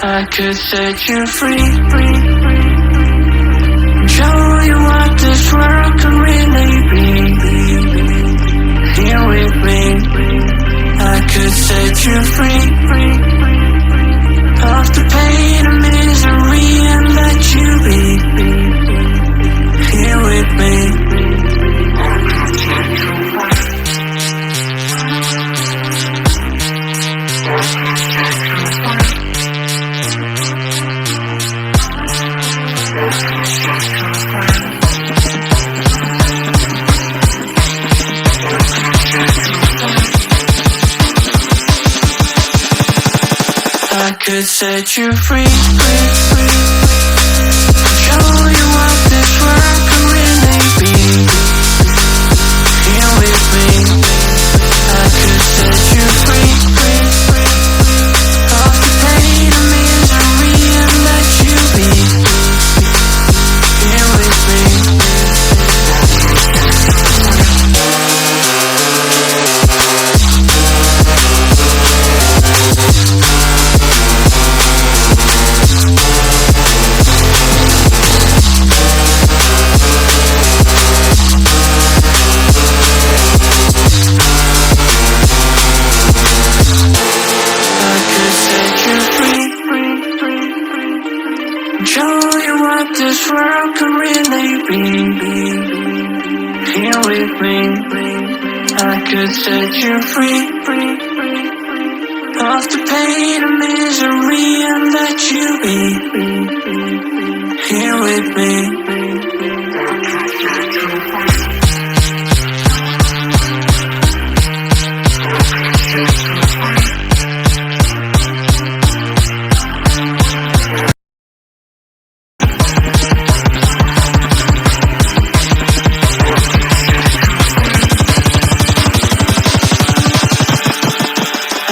I could set you free, show you what this world can really be. Here with me, I could set you free of the pain and misery and let you be. Here with me, I could set you free, show you what this world can really be. Here with me, I could set you free of the pain and misery and let you be. Here with me. Show you what this world can really be. Here with me, I could set you free of the pain and misery and let you be. Here with me.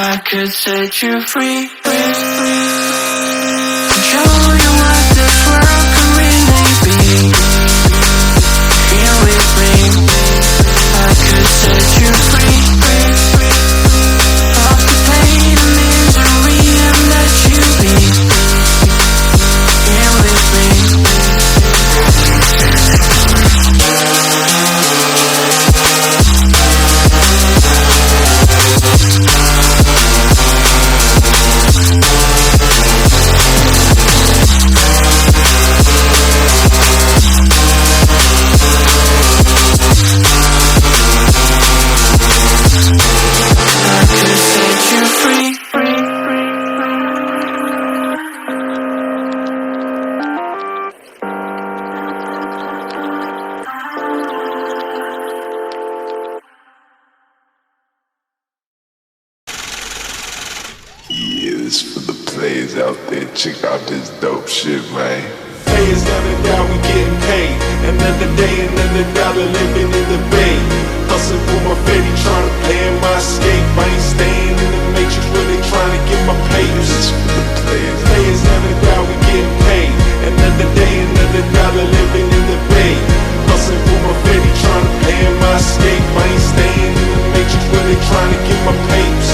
I could set you free, show you what this world can really be. Here with me, I could set you free of the pain and misery and let you be. Here with me. This for the players out there, check out this dope shit, man. Players never die, we getting paid. Another day, another dollar, living in the bay. Hustling for my fetty, trying to plan my escape. I ain't staying in the matrix, really trying to get my papers. This for the players. Players never die, we getting paid. Another day, another dollar, living in the bay. Hustling for my fetty, trying to plan my escape. I ain't staying in the matrix, really trying to get my papers.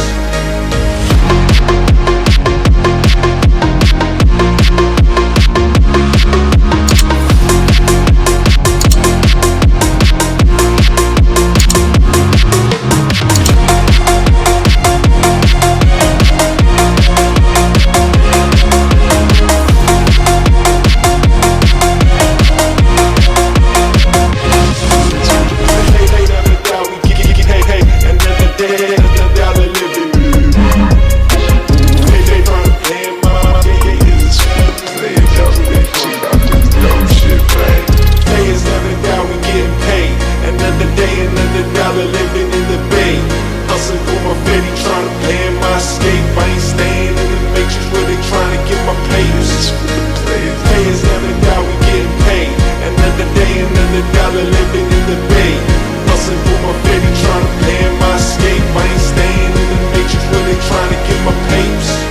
Trying to get my papers.